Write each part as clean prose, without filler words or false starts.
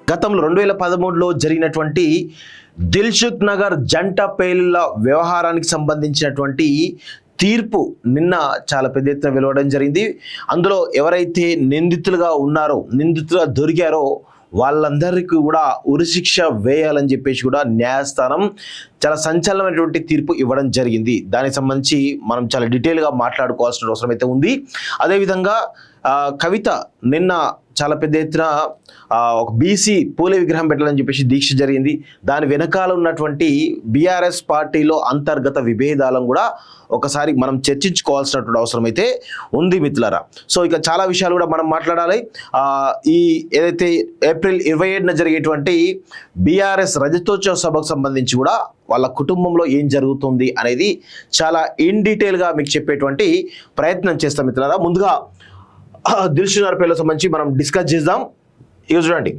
గతంలో 2013లో జరిగినటువంటి దిల్సుఖ్ నగర్ జంట పేలుళ్ల వ్యవహారానికి సంబంధించినటువంటి తీర్పు నిన్న చాలా పెద్ద ఎత్తున వెలువడడం జరిగింది. అందులో ఎవరైతే నిందితులుగా దొరికారో వాళ్ళందరికీ కూడా ఉరిశిక్ష వేయాలని చెప్పేసి కూడా న్యాయస్థానం చాలా సంచలనమైనటువంటి తీర్పు ఇవ్వడం జరిగింది. దానికి సంబంధించి మనం చాలా డీటెయిల్గా మాట్లాడుకోవాల్సిన అవసరం అయితే ఉంది. అదేవిధంగా కవిత నిన్న చాలా పెద్ద ఎత్తున ఒక బీసీ పూలే విగ్రహం పెట్టాలని చెప్పేసి దీక్ష జరిగింది. దాని వెనకాల ఉన్నటువంటి బీఆర్ఎస్ పార్టీలో అంతర్గత విభేదాలను కూడా ఒకసారి మనం చర్చించుకోవాల్సినటువంటి అవసరం అయితే ఉంది మిత్రులారా. సో ఇక చాలా విషయాలు కూడా మనం మాట్లాడాలి. ఈ ఏదైతే ఏప్రిల్ 27న జరిగేటువంటి బీఆర్ఎస్ రజతోత్సవ సభకు సంబంధించి కూడా వాళ్ళ కుటుంబంలో ఏం జరుగుతుంది అనేది చాలా ఇన్ డీటెయిల్గా మీకు చెప్పేటువంటి ప్రయత్నం చేస్తాం మిత్రులారా. ముందుగా దిల్సుఖ్ నగర్ పేలుకు సంబంధించి మనం డిస్కస్ చేద్దాం. ఇక చూడండి,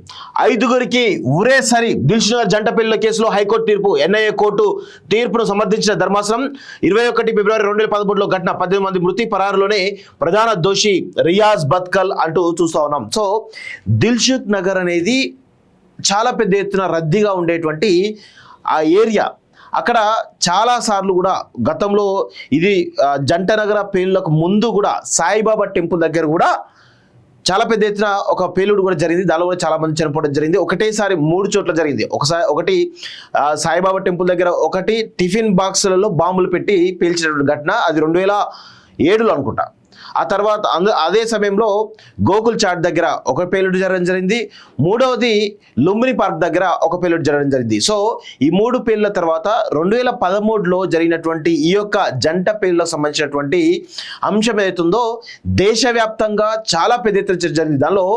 5గురికి ఉరేసరి దిల్సుఖ్ నగర్ జంట పేలుళ్ల కేసులో హైకోర్టు తీర్పు. ఎన్ఐఏ కోర్టు తీర్పును సమర్థించిన ధర్మాసనం 21 ఫిబ్రవరి 2013లో ఘటన 18 మంది మృతి, పరారులోనే ప్రధాన దోషి రియాజ్ బత్కల్ అంటూ చూస్తా ఉన్నాం. సో దిల్సుఖ్ నగర్ అనేది చాలా పెద్ద ఎత్తున రద్దీగా ఉండేటువంటి ఆ ఏరియా. అక్కడ చాలా సార్లు కూడా గతంలో ఇది జంట నగర పేలులకు ముందు కూడా సాయిబాబా టెంపుల్ దగ్గర కూడా చాలా పెద్ద ఎత్తున ఒక పేలుడు కూడా జరిగింది. దానిలో కూడా చాలా మంది చనిపోవడం జరిగింది. ఒకటేసారి 3 చోట్ల జరిగింది. ఒకటి సాయిబాబా టెంపుల్ దగ్గర, ఒకటి టిఫిన్ బాక్సులలో బాంబులు పెట్టి పేల్చినటువంటి ఘటన, అది 2007లో అనుకుంటా. ఆ తర్వాత అదే సమయంలో గోకుల్ చాట్ దగ్గర ఒక పేలుడు జరగడం జరిగింది. మూడవది లుంబిని పార్క్ దగ్గర ఒక పేలుడు జరగడం జరిగింది. సో ఈ 3 పేలుల తర్వాత 2013లో జరిగినటువంటి ఈ యొక్క జంట పేలులకు సంబంధించినటువంటి అంశం ఏదైతుందో దేశవ్యాప్తంగా చాలా పెద్ద ఎత్తున చర్చ జరిగింది. దానిలో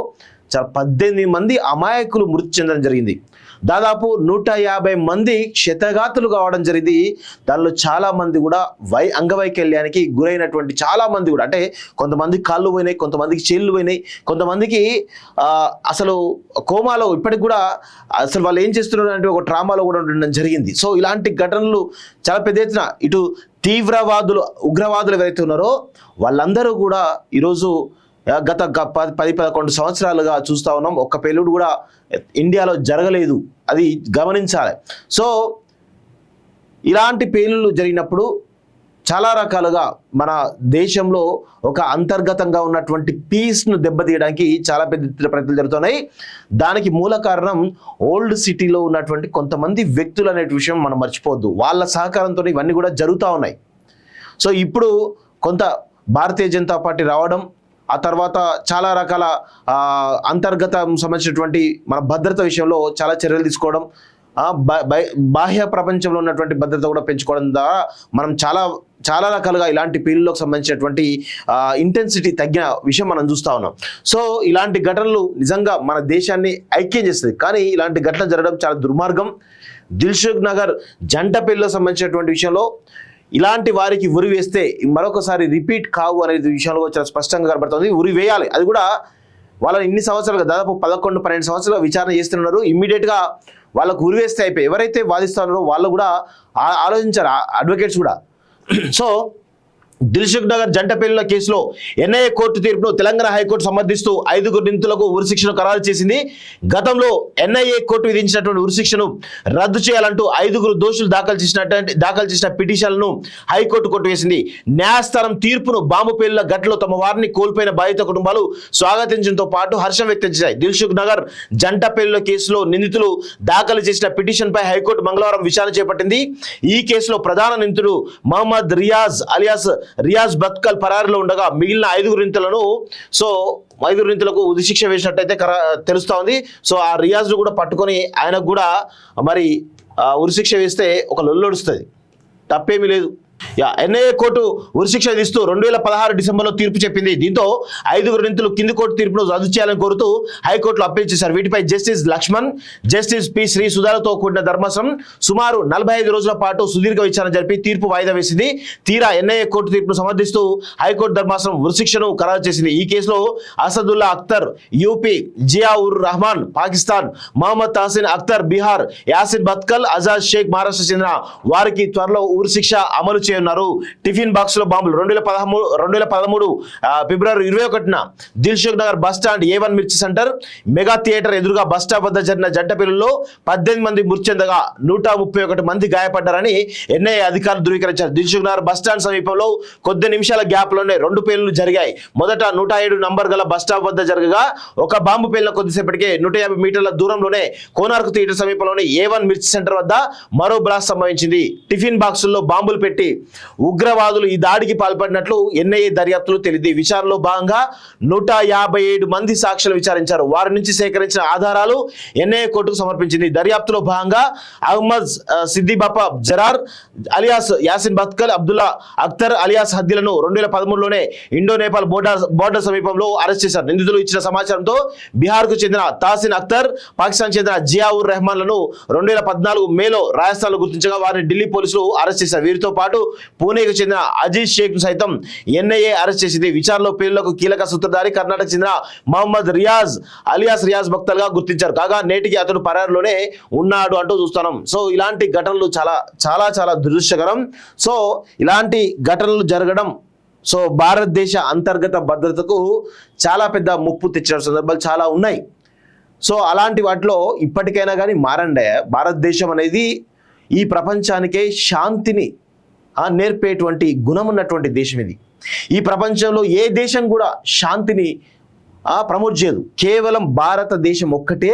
18 మంది అమాయకులు మృతి చెందడం జరిగింది. దాదాపు 150 మంది క్షతగాతులు కావడం జరిగింది. దానిలో చాలా మంది కూడా అంగవైకల్యానికి గురైనటువంటి చాలా మంది కూడా, అంటే కొంతమంది కాళ్ళు పోయినాయి, కొంతమందికి చేళ్ళు పోయినాయి, కొంతమందికి అసలు కోమాలో ఇప్పటికి కూడా అసలు వాళ్ళు ఏం చేస్తున్నారు అంటే ఒక ట్రామాలో కూడా ఉండడం జరిగింది. సో ఇలాంటి ఘటనలు చాలా పెద్ద ఎత్తున ఇటు ఉగ్రవాదులు ఎవరైతే ఉన్నారో వాళ్ళందరూ కూడా ఈరోజు గత 10-11 సంవత్సరాలుగా చూస్తూ ఉన్నాం. ఒక్క పేలుడు కూడా ఇండియాలో జరగలేదు, అది గమనించాలి. సో ఇలాంటి పేలుళ్ళు జరిగినప్పుడు చాలా రకాలుగా మన దేశంలో ఒక అంతర్గతంగా ఉన్నటువంటి పీస్ను దెబ్బతీయడానికి చాలా పెద్ద ప్రయత్నాలు జరుగుతున్నాయి. దానికి మూల కారణం ఓల్డ్ సిటీలో ఉన్నటువంటి కొంతమంది వ్యక్తులు అనే విషయం మనం మర్చిపోవద్దు. వాళ్ళ సహకారంతో ఇవన్నీ కూడా జరుగుతూ ఉన్నాయి. సో ఇప్పుడు కొంత భారతీయ జనతా పార్టీ రావడం, ఆ తర్వాత చాలా రకాల అంతర్గతం సంబంధించినటువంటి మన భద్రత విషయంలో చాలా చర్యలు తీసుకోవడం, బాహ్య ప్రపంచంలో ఉన్నటువంటి భద్రత కూడా పెంచుకోవడం ద్వారా మనం చాలా రకాలుగా ఇలాంటి పేలుళ్ళకు సంబంధించినటువంటి ఇంటెన్సిటీ తగ్గిన విషయం మనం చూస్తూ ఉన్నాం. సో ఇలాంటి ఘటనలు నిజంగా మన దేశాన్ని ఐక్యం చేస్తుంది. కానీ ఇలాంటి ఘటనలు జరగడం చాలా దుర్మార్గం. దిల్సుఖ్ నగర్ జంట పేలుళ్ళకు సంబంధించినటువంటి విషయంలో ఇలాంటి వారికి ఉరి వేస్తే మరొకసారి రిపీట్ కావు అనే విషయంలో చాలా స్పష్టంగా కనబడుతుంది. ఉరి వేయాలి. అది కూడా వాళ్ళని ఇన్ని సంవత్సరాలుగా దాదాపు 11-12 సంవత్సరాలుగా విచారణ చేస్తున్నారు. ఇమ్మీడియట్గా వాళ్ళకు ఉరి వేస్తే అయిపోయి ఎవరైతే వాదిస్తున్నారో వాళ్ళు కూడా ఆలోచించారు, అడ్వకేట్స్ కూడా. సో దిల్సుఖ్ నగర్ జంట పేలుళ్ల కేసులో ఎన్ఐఏ కోర్టు తీర్పును తెలంగాణ హైకోర్టు సమర్థిస్తూ 5 నిందితులకు ఉరిశిక్షను ఖరారు చేసింది. గతంలో ఎన్ఐఏ కోర్టు విధించినటువంటి ఉరిశిక్షను రద్దు చేయాలంటూ 5 దోషులు దాఖలు చేసిన పిటిషన్లను హైకోర్టు కొట్టివేసింది. న్యాయస్థానం తీర్పును బాంబు పేలుళ్ల ఘటనలో తమ వారిని కోల్పోయిన బాధిత కుటుంబాలు స్వాగతించడంతో పాటు హర్షం వ్యక్తం చేశాయి. దిల్సుఖ్ నగర్ జంట పేలుళ్ల కేసులో నిందితులు దాఖలు చేసిన పిటిషన్పై హైకోర్టు మంగళవారం విచారణ చేపట్టింది. ఈ కేసులో ప్రధాన నిందితుడు మహమ్మద్ రియాజ్ బత్కల్ పరారీలో ఉండగా మిగిలిన 5 నిందితులకు ఉరిశిక్ష వేసినట్టయితే తెలుస్తా ఉంది. సో ఆ రియాజ్ను కూడా పట్టుకొని ఆయనకు కూడా మరి ఉరిశిక్ష వేస్తే ఒక లొల్లొడుస్తుంది, తప్పేమీ లేదు. ఎన్ఐఏ కోర్టు ఉరిశిక్ష విధిస్తూ 2016 డిసెంబర్లో తీర్పు చెప్పింది. దీంతో 5 నిందితులు కింది కోర్టు తీర్పును రద్దు చేయాలని కోరుతూ హైకోర్టులో అప్పీల్ చేశారు. వీటిపై justice Lakshman, justice P Sri సుధాలతో కూడిన ధర్మాసనం సుమారు 45 రోజుల పాటు సుదీర్ఘ విచారణ జరిపి తీర్పు వాయిదా వేసింది. తీరా ఎన్ఐఏ కోర్టు తీర్పును సమర్థిస్తూ హైకోర్టు ధర్మాసనం ఉరిశిక్షను ఖరారు చేసింది. ఈ కేసులో అసదుల్లా అఖ్తర్ యూపీ, జియా ఉర్ రహమాన్ పాకిస్తాన్, మహమ్మద్ తహసీన్ అఖ్తర్ బీహార్, యాసిన్ బత్కల్, అజాజ్ షేక్ మహారాష్ట్ర చెందిన వారికి త్వరలో ఉరిశిక్ష అమలు చేయనున్నారు. టిఫిన్ బాక్స్ లో బాంబులు 2013 ఫిబ్రవరి 21న Dilsukh Nagar bus stand A1 Mirchi centre mega theatre ఎదురుగా బస్ స్టాప్ వద్ద జరిగిన జంట పేలుల్లో 18 మంది మృతి చెందగా 131 మంది గాయపడ్డారని ఎన్ఐఏ అధికారులు ధృవీకరించారు. దిల్సుఖ్ నగర్ బస్ స్టాండ్ సమీపంలో కొద్ది నిమిషాల గ్యాప్ లోనే 2 పేలులు జరిగాయి. మొదట 107 నంబర్ గల బస్ స్టాప్ వద్ద జరగగా ఒక బాంబు పేలిన కొద్దిసేపటికే 150 మీటర్ల దూరంలోనే కోనార్క్ థియేటర్ సమీపంలోని A1 మిర్చి సెంటర్ వద్ద మరో బ్లాస్ట్ సంభవించింది. టిఫిన్ బాక్సుల్లో బాంబులు పెట్టి ఉగ్రవాదులు ఈ దాడికి పాల్పడినట్లు ఎన్ఐఏ దర్యాప్తులు తెలిసింది. విచారణలో భాగంగా 157 మంది సాక్షులు విచారించారు. వారి నుంచి సేకరించిన ఆధారాలు ఎన్ఐఏ కోర్టుకు సమర్పించింది. దర్యాప్తులో భాగంగా అహ్మద్ సిద్దిబాపా జరార్ అలియాస్ యాసిన్ బత్కల్, అబ్దుల్లా అఖ్తర్ అలియాస్ హద్దీలను 2013లోనే ఇండో నేపాల్ బోర్డర్ సమీపంలో అరెస్ట్ చేశారు. నిందితులు ఇచ్చిన సమాచారంతో బీహార్ కు చెందిన తాసిన్ అఖ్తర్, పాకిస్తాన్ చెందిన జియావుర్ రెహమాన్లను 2014 మేలో రాజస్థాన్లో గుర్తించగా వారిని ఢిల్లీ పోలీసులు అరెస్ట్ చేశారు. వీరితో పాటు పూణేకు చెందిన అజీజ్ షేక్ సైతం ఎన్ఐఏ అరెస్ట్ చేసింది. విచారణలో పేలులకు కీలక సూత్రధారి కర్ణాటక చెందిన మహమ్మద్ రియాజ్ అలియాస్ రియాజ్ బక్తల్ గా గుర్తించారు. కాగా నేటికి అతడు పరారులోనే ఉన్నాడు అంటూ చూస్తున్నాం. సో ఇలాంటి ఘటనలు చాలా చాలా చాలా దురదృష్టకరం. సో ఇలాంటి ఘటనలు జరగడం సో భారతదేశ అంతర్గత భద్రతకు చాలా పెద్ద ముప్పు తెచ్చిన సందర్భాలు చాలా ఉన్నాయి. సో అలాంటి వాటిలో ఇప్పటికైనా కానీ మారండి. భారతదేశం అనేది ఈ ప్రపంచానికే శాంతిని నేర్పేటువంటి గుణం ఉన్నటువంటి దేశం ఇది. ఈ ప్రపంచంలో ఏ దేశం కూడా శాంతిని ప్రమోట్ చేయదు. కేవలం భారతదేశం ఒక్కటే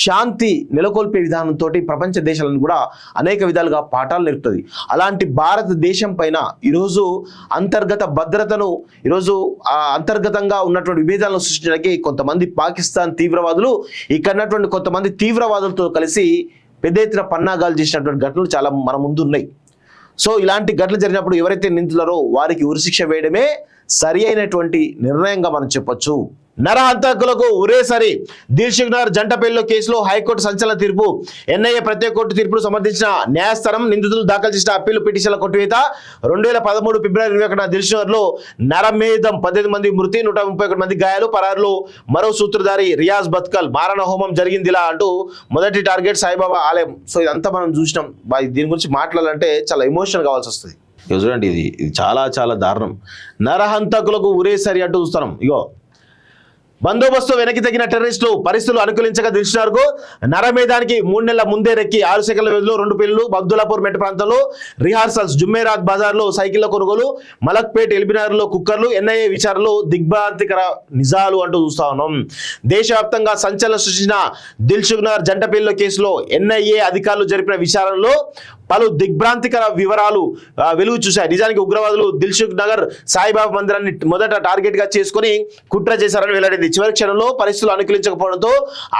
శాంతి నెలకొల్పే విధానంతో ప్రపంచ దేశాలను కూడా అనేక విధాలుగా పాఠాలు నేర్పుతుంది. అలాంటి భారతదేశం పైన ఈరోజు అంతర్గత భద్రతను ఈరోజు అంతర్గతంగా ఉన్నటువంటి విభేదాలను సృష్టించడానికి కొంతమంది పాకిస్తాన్ తీవ్రవాదులు ఇక్కడ ఉన్నటువంటి కొంతమంది తీవ్రవాదులతో కలిసి పెద్ద ఎత్తున పన్నాగాలు చేసినటువంటి ఘటనలు చాలా మన ముందు ఉన్నాయి. సో ఇలాంటి ఘటనలు జరిగినప్పుడు ఎవరైతే నిందితులారో వారికి ఉరిశిక్ష వేయడమే సరి అయినటువంటి నిర్ణయంగా మనం చెప్పొచ్చు. నరహంతకులకు ఒరేసారి దిల్సుఖ్ నగర్ జంట పేలులో కేసులో హైకోర్టు సంచలన తీర్పు. ఎన్ఐఏ ప్రత్యేక కోర్టు తీర్పును సమర్థించిన న్యాయస్థానం నిందితులు దాఖలు చేసిన అప్పీలు పిటిషన్ల కొట్టివేత. 2013 ఫిబ్రవరి 21న దిల్సుఖ్ నగర్ లో నరమేధం 18 మంది మృతి, 131 మంది గాయాలు. పరారులో మరో సూత్రధారి రియాజ్ బత్కల్. మారణ హోమం జరిగిందిలా అంటూ మొదటి టార్గెట్ సాయిబాబా ఆలయం. సో ఇదంతా మనం చూసినాం. దీని గురించి మాట్లాడాలంటే చాలా ఎమోషనల్ కావాల్సి వస్తుంది. చూడండి, ఇది చాలా చాలా దారుణం. నరహంతకులకు ఉరేసరి అంటూ చూస్తున్నాం. ఇగో బందోబస్తు వెనక్కి తగ్గిన టెర్రరిస్టులు పరిస్థితులు అనుకూలించగా దిల్సుఖ్నగర్కు నరమేధానికి 3 నెలల ముందే రెక్కి 6 సెకండ్ల వ్యవధిలో 2 పేలులు. అబ్దుల్లాపూర్ మెట్ట ప్రాంతంలో రిహార్సల్స్, జుమ్మేరాత్ బజార్లో సైకిళ్ల కొనుగోలు, మలక్పేట్ ఎల్బీనగర్లో కుక్కర్లు. ఎన్ఐఏ విచారణలో దిగ్భ్రాంతికర నిజాలు అంటూ చూస్తా ఉన్నాం. దేశవ్యాప్తంగా సంచలనం సృష్టించిన దిల్సుఖ్ నగర్ జంట పేలుల కేసులో ఎన్ఐఏ అధికారులు జరిపిన విచారణలో పలు దిగ్భ్రాంతికర వివరాలు వెలుగు చూశాయి. నిజానికి ఉగ్రవాదులు దిల్సుఖ్ నగర్ సాయిబాబా మందిరాన్ని మొదట టార్గెట్ గా చేసుకుని కుట్ర చేశారని వెల్లడింది. చివరి క్షణంలో పరిస్థితులు అనుకూలించకపోవడంతో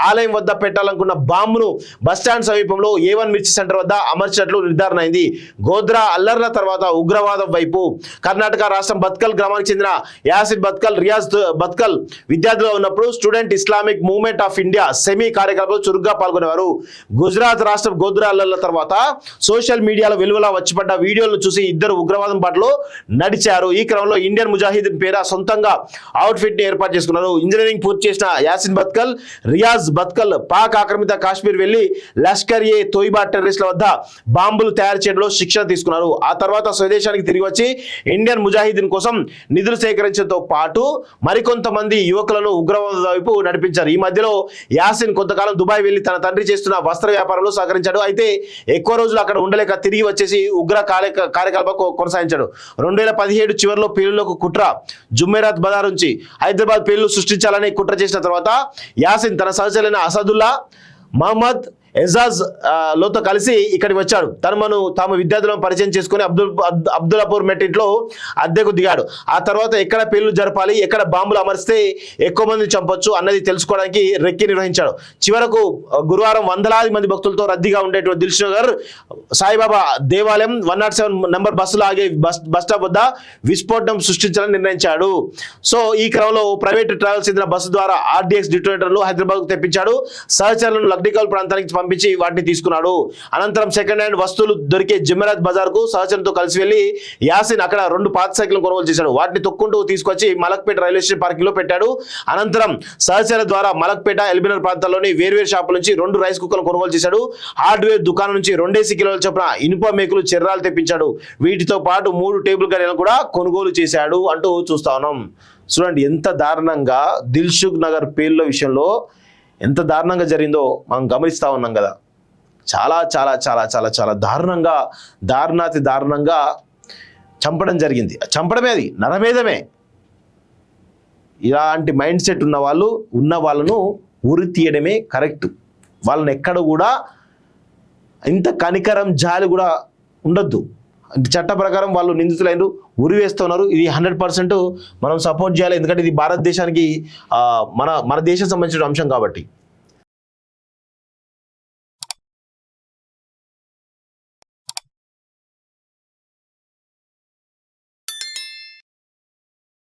ఆలయం వద్ద పెట్టాలనుకున్న బాంబును బస్టాండ్ సమీపంలో A1 మిర్చి సెంటర్ వద్ద అమర్చినట్లు నిర్ధారణ అయింది. గోద్రా అల్లర్ల తర్వాత ఉగ్రవాదం వైపు. కర్ణాటక రాష్ట్రం బత్కల్ గ్రామానికి చెందిన యాసిన్ బత్కల్, రియాజ్ బత్కల్ విద్యార్థులుగా ఉన్నప్పుడు student Islamic movement of India semi కార్యక్రమంలో చురుగ్గా పాల్గొనేవారు. గుజరాత్ రాష్ట్రం గోద్రా అల్లర్ల తర్వాత సోషల్ మీడియాలో వెలువలా వచ్చిపడ్డ వీడియోలను చూసి ఇద్దరు ఉగ్రవాదం బాటలో నడిచారు. ఈ క్రమంలో ఇండియన్ ముజాహిదీన్ పేర సొంతంగా అవుట్ఫిట్ ని ఏర్పాటు చేసుకున్నారు. ఇంజనీరింగ్ పూర్తి చేసిన యాసిన్ బత్కల్, రియాజ్ బత్కల్ పాక్ ఆక్రమిత కాశ్మీర్ వెళ్లి లష్కర్ ఏ తోయిబా టెర్రరిస్టుల వద్ద బాంబులు తయారు చేయడంలో శిక్షణ తీసుకున్నారు. ఆ తర్వాత స్వదేశానికి తిరిగి వచ్చి ఇండియన్ ముజాహిదీన్ కోసం నిధులు సేకరించడంతో పాటు మరికొంతమంది యువకులను ఉగ్రవాద వైపు నడిపించారు. ఈ మధ్యలో యాసిన్ కొంతకాలం దుబాయ్ వెళ్లి తన తండ్రి చేస్తున్న వస్త్ర వ్యాపారంలో సహకరించాడు. అయితే ఎక్కువ రోజులు అక్కడ ఉండలేక తిరిగి వచ్చేసి ఉగ్ర కార్యకలాపాలు కొనసాగించాడు. 2017 చివరిలో పేలులకు కుట్ర. జుమ్మేరాత్ బజార్ నుంచి హైదరాబాద్ పేలులు సృష్టించాలని కుట్ర చేసిన తర్వాత యాసిన్ తన సహచరులైన అసదుల్లా, మహమ్మద్ ఎజాజ్ లోతో కలిసి ఇక్కడికి వచ్చాడు. తాము విద్యార్థులను పరిచయం చేసుకుని అబ్దుల్లాపూర్ మెట్టింట్లో అద్దెకు దిగాడు. ఆ తర్వాత ఎక్కడ పేలులు జరపాలి, ఎక్కడ బాంబులు అమర్స్తే ఎక్కువ మందిని చంపొచ్చు అన్నది తెలుసుకోవడానికి రెక్కి నిర్వహించాడు. చివరకు గురువారం వందలాది మంది భక్తులతో రద్దీగా ఉండేటువంటి దిల్సుఖ్ నగర్ సాయిబాబా దేవాలయం 107 నెంబర్ బస్సులు ఆగే బస్ స్టాప్ వద్ద విస్ఫోటనం సృష్టించాలని నిర్ణయించాడు. సో ఈ క్రమంలో ప్రైవేట్ ట్రావెల్స్ చెందిన బస్సు ద్వారా RDX డిటోనేటర్లు హైదరాబాద్కు తెప్పించాడు. సహచరులను లగ్డికల్ ప్రాంతానికి పంపించి వాటిని తీసుకున్నాడు. అనంతరం సెకండ్ హ్యాండ్ వస్తువులు దొరికే జిమ్రాజ్ బజార్కు సహచరులతో కలిసి వెళ్లి యాసిన్ అక్కడ 2 పాత సైకిల్ కొనుగోలు చేశాడు. వాటిని తొక్కుంటూ తీసుకొచ్చి మలక్పేట రైల్వే స్టేషన్ పార్కింగ్ లో పెట్టాడు. అనంతరం సహచరుల ద్వారా మలక్పేట ఎల్బినర్ ప్రాంతాల్లోని వేర్వేరు షాపుల నుంచి 2 రైస్ కుక్కర్లు కొనుగోలు చేశాడు. హార్డ్వేర్ దుకాణం నుంచి 2 కిలోల చొప్పున ఇనుప మేకులు చెర్రాలు తెప్పించాడు. వీటితో పాటు 3 టేబుల్ గడియలను కూడా కొనుగోలు చేశాడు అంటూ చూస్తా ఉన్నాం. చూడండి ఎంత దారుణంగా దిల్సుఖ్ నగర్ పేలుల విషయంలో ఎంత దారుణంగా జరిగిందో మనం గమనిస్తా ఉన్నాం కదా. చాలా చాలా చాలా చాలా చాలా దారుణాతి దారుణంగా చంపడం జరిగింది. చంపడమే, అది నరమేధమే. ఇలాంటి మైండ్ సెట్ ఉన్న వాళ్ళను ఉరి తీయడమే కరెక్ట్. వాళ్ళని ఎక్కడ కూడా ఇంత కనికరం జాలి కూడా ఉండొద్దు. చట్ట ప్రకారం వాళ్ళు నిందితులైన ఉరి వేస్తున్నారు. ఇది 100% మనం సపోర్ట్ చేయాలి. ఎందుకంటే ఇది భారతదేశానికి మన దేశం సంబంధించిన అంశం కాబట్టి.